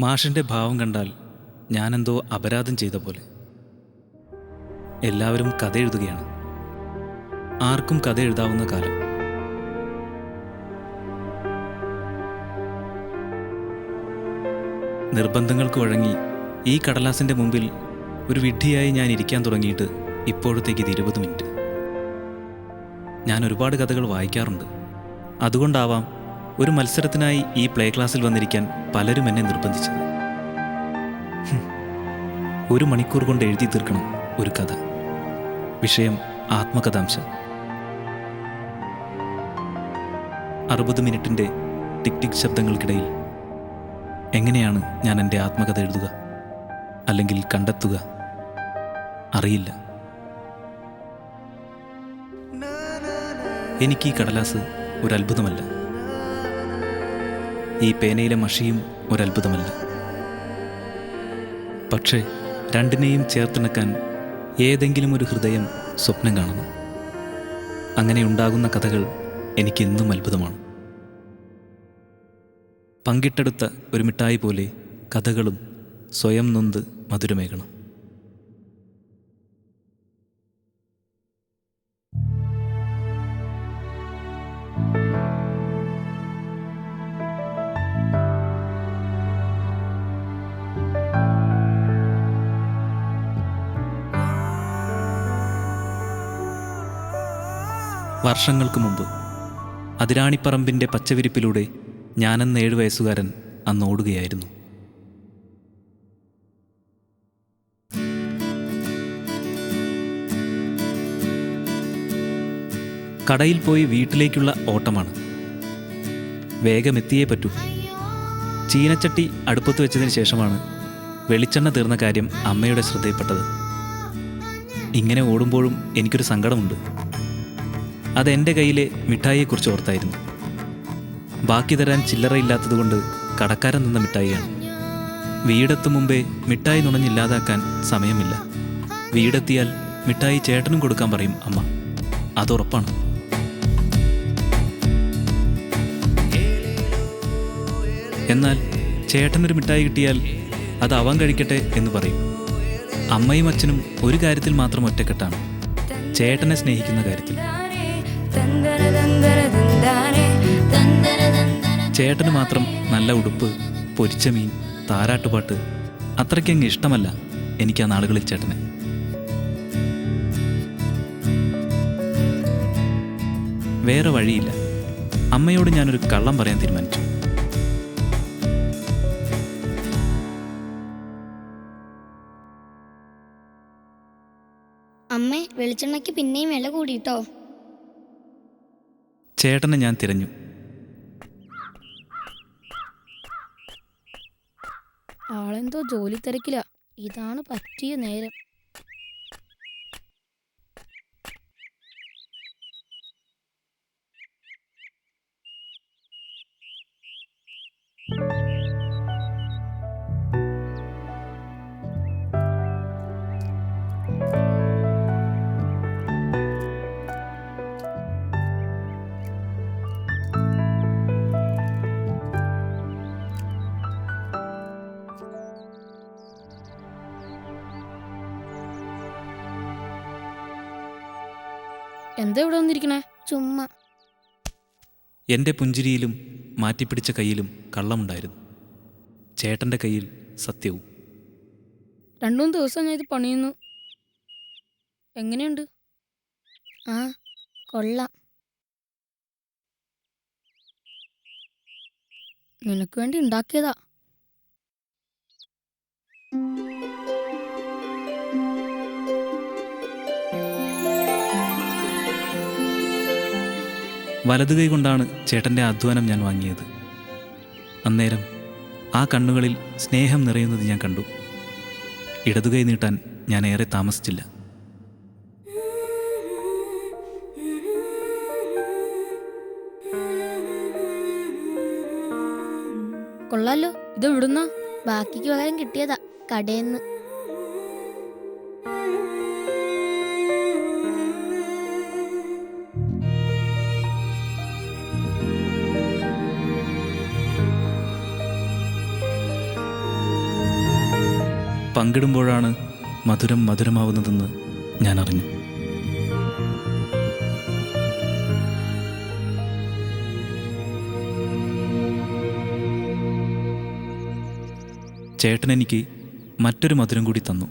മാഷിൻ്റെ ഭാവം കണ്ടാൽ ഞാനെന്തോ അപരാധം ചെയ്ത പോലെ. എല്ലാവരും കഥ എഴുതുകയാണ്. ആർക്കും കഥ എഴുതാവുന്ന കാലം. നിർബന്ധങ്ങൾക്ക് വഴങ്ങി ഈ കടലാസിൻ്റെ മുമ്പിൽ ഒരു വിഡ്ഢിയായി ഞാൻ ഇരിക്കാൻ തുടങ്ങിയിട്ട് ഇപ്പോഴത്തേക്ക് ഇത് 20 മിനിറ്റ്. ഞാൻ ഒരുപാട് കഥകൾ വായിക്കാറുണ്ട്. അതുകൊണ്ടാവാം ഒരു മത്സരത്തിനായി ഈ പ്ലേ ക്ലാസ്സിൽ വന്നിരിക്കാൻ പലരും എന്നെ നിർബന്ധിച്ചത്. 1 മണിക്കൂർ കൊണ്ട് എഴുതി തീർക്കണം ഒരു കഥ. വിഷയം ആത്മകഥാംശം. 60 മിനിറ്റിൻ്റെ ടിക് ടിക് ശബ്ദങ്ങൾക്കിടയിൽ എങ്ങനെയാണ് ഞാൻ എൻ്റെ ആത്മകഥ എഴുതുക, അല്ലെങ്കിൽ കണ്ടെത്തുക? അറിയില്ല. എനിക്ക് ഈ കടലാസ് ഒരത്ഭുതമല്ല. ഈ പേനയിലെ മഷിയും ഒരത്ഭുതമല്ല. പക്ഷേ രണ്ടിനെയും ചേർത്തിണക്കാൻ ഏതെങ്കിലും ഒരു ഹൃദയം സ്വപ്നം കാണണം. അങ്ങനെ ഉണ്ടാകുന്ന കഥകൾ എനിക്കെന്നും അത്ഭുതമാണ്. പങ്കിട്ടെടുത്ത ഒരു മിഠായി പോലെ കഥകളും സ്വയം നൊന്ത് മധുരമേകണം. വർഷങ്ങൾക്ക് മുമ്പ് അതിരാണിപ്പറമ്പിൻ്റെ പച്ചവിരിപ്പിലൂടെ ഞാനെന്ന 7 വയസ്സുകാരൻ അന്ന് ഓടുകയായിരുന്നു. കടയിൽ പോയി വീട്ടിലേക്കുള്ള ഓട്ടമാണ്. വേഗമെത്തിയേ പറ്റൂ. ചീനച്ചട്ടി അടുപ്പത്ത് വെച്ചതിന് ശേഷമാണ് വെളിച്ചെണ്ണ തീർന്ന കാര്യം അമ്മയുടെ ശ്രദ്ധയിൽപ്പെട്ടത്. ഇങ്ങനെ ഓടുമ്പോഴും എനിക്കൊരു സങ്കടമുണ്ട്. അതെൻ്റെ കയ്യിലെ മിഠായിയെക്കുറിച്ച് ഓർത്തായിരുന്നു. ബാക്കി തരാൻ ചില്ലറയില്ലാത്തതുകൊണ്ട് കടക്കാരൻ നിന്ന മിഠായിയാണ്. വീടെത്തും മുമ്പേ മിഠായി നുണഞ്ഞില്ലാതാക്കാൻ സമയമില്ല. വീടെത്തിയാൽ മിഠായി ചേട്ടനും കൊടുക്കാൻ പറയും അമ്മ. അതുറപ്പാണ്. എന്നാൽ ചേട്ടനൊരു മിഠായി കിട്ടിയാൽ അത് അവൻ കഴിക്കട്ടെ എന്ന് പറയും. അമ്മയും അച്ഛനും ഒരു കാര്യത്തിൽ മാത്രം ഒറ്റക്കെട്ടാണ്, ചേട്ടനെ സ്നേഹിക്കുന്ന കാര്യത്തിൽ. ചേട്ടന് മാത്രം നല്ല ഉടുപ്പ്, പൊരിച്ച മീൻ, താരാട്ടുപാട്ട് അത്രയ്ക്കങ്ങ് ഇഷ്ടമല്ല എനിക്ക് ആ നാളുകളിൽ ചേട്ടനെ. വേറെ വഴിയില്ല. അമ്മയോട് ഞാനൊരു കള്ളം പറയാൻ തീരുമാനിച്ചു. അമ്മേ, വെളിച്ചെണ്ണയ്ക്ക് പിന്നെയും വില കൂടിട്ടോ. ചേട്ടനെ ഞാൻ തിരഞ്ഞു. ആളെന്തോ ജോലി തിരക്കില്ല. ഇതാണ് പറ്റിയ നേരം. എന്താ ഇവിടെ വന്നിരിക്കണേ? ചുമ്മാ. എൻ്റെ പുഞ്ചിരിയിലും മാറ്റിപ്പിടിച്ച കയ്യിലും കള്ളമുണ്ടായിരുന്നു. ചേട്ടൻ്റെ കയ്യിൽ സത്യവും. 2-3 ദിവസം ഞാൻ ഇത് പണിയുന്നു. എങ്ങനെയുണ്ട്? ആ, കൊള്ളാം. നിനക്ക് വേണ്ടി ഉണ്ടാക്കിയതാ. വലതുകൈ കൊണ്ടാണ് ചേട്ടൻ്റെ അധ്വാനം ഞാൻ വാങ്ങിയത്. അന്നേരം ആ കണ്ണുകളിൽ സ്നേഹം നിറയുന്നത് ഞാൻ കണ്ടു. ഇടതുകൈ നീട്ടാൻ ഞാൻ ഏറെ താമസിച്ചില്ല. കൊള്ളാലോ. ഇത് എവിടുന്നാ? ബാക്കിക്ക് പകരം കിട്ടിയതാ കടേന്ന്. പങ്കിടുമ്പോഴാണ് മധുരം മധുരമാവുന്നതെന്ന് ഞാൻ അറിഞ്ഞു. ചേട്ടൻ എനിക്ക് മറ്റൊരു മധുരം കൂടി തന്നു.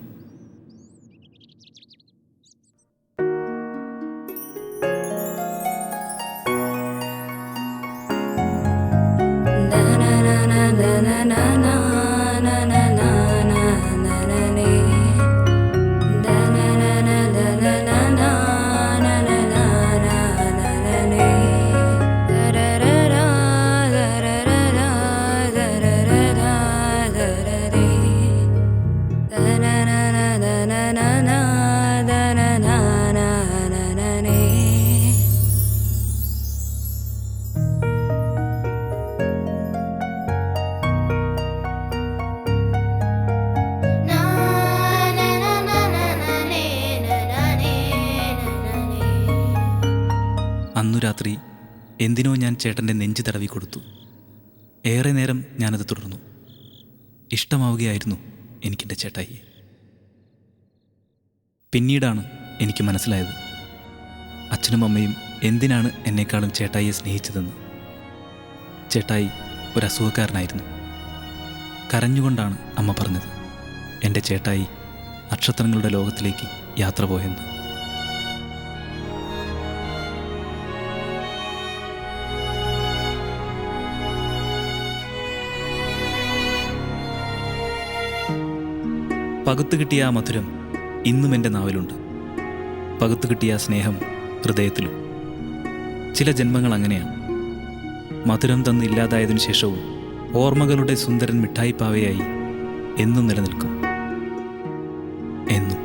അന്നു രാത്രി എന്തിനോ ഞാൻ ചേട്ടൻ്റെ നെഞ്ച് തടവി കൊടുത്തു. ഏറെ നേരം ഞാനത് തുടർന്നു. ഇഷ്ടമാവുകയായിരുന്നു എനിക്കെൻ്റെ ചേട്ടായിയെ. പിന്നീടാണ് എനിക്ക് മനസ്സിലായത് അച്ഛനും അമ്മയും എന്തിനാണ് എന്നെക്കാളും ചേട്ടായിയെ സ്നേഹിച്ചതെന്ന്. ചേട്ടായി ഒരു അസുഖക്കാരനായിരുന്നു. കരഞ്ഞുകൊണ്ടാണ് അമ്മ പറഞ്ഞത് എൻ്റെ ചേട്ടായി നക്ഷത്രങ്ങളുടെ ലോകത്തിലേക്ക് യാത്ര പോയെന്ന്. പകുത്തു കിട്ടിയ ആ മധുരം ഇന്നും എൻ്റെ നാവിലുണ്ട്. പകുത്തു കിട്ടിയ ആ സ്നേഹം ഹൃദയത്തിലും. ചില ജന്മങ്ങൾ അങ്ങനെയാണ്. മധുരം തന്നില്ലാതായതിനു ശേഷവും ഓർമ്മകളുടെ സുന്ദരൻ മിഠായിപ്പാവയായി എന്നും നിലനിൽക്കും. എന്നും.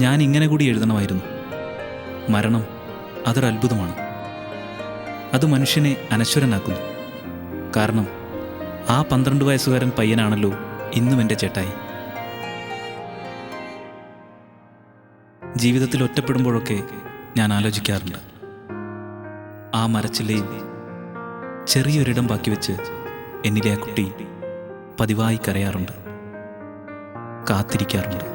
ഞാൻ ഇങ്ങനെ കൂടി എഴുതണമായിരുന്നു. മരണം അതൊരത്ഭുതമാണ്. അത് മനുഷ്യനെ അനശ്വരനാക്കുന്നു. കാരണം ആ 12 വയസ്സുകാരൻ പയ്യനാണല്ലോ ഇന്നും എൻ്റെ ചേട്ടായി. ജീവിതത്തിൽ ഒറ്റപ്പെടുമ്പോഴൊക്കെ ഞാൻ ആലോചിക്കാറുണ്ട്. ആ മരച്ചില്ലയിൽ ചെറിയൊരിടം ബാക്കി വെച്ച് എന്നിലെ ആ കുട്ടി പതിവായി കരയാറുണ്ട്, കാത്തിരിക്കാറുണ്ട്.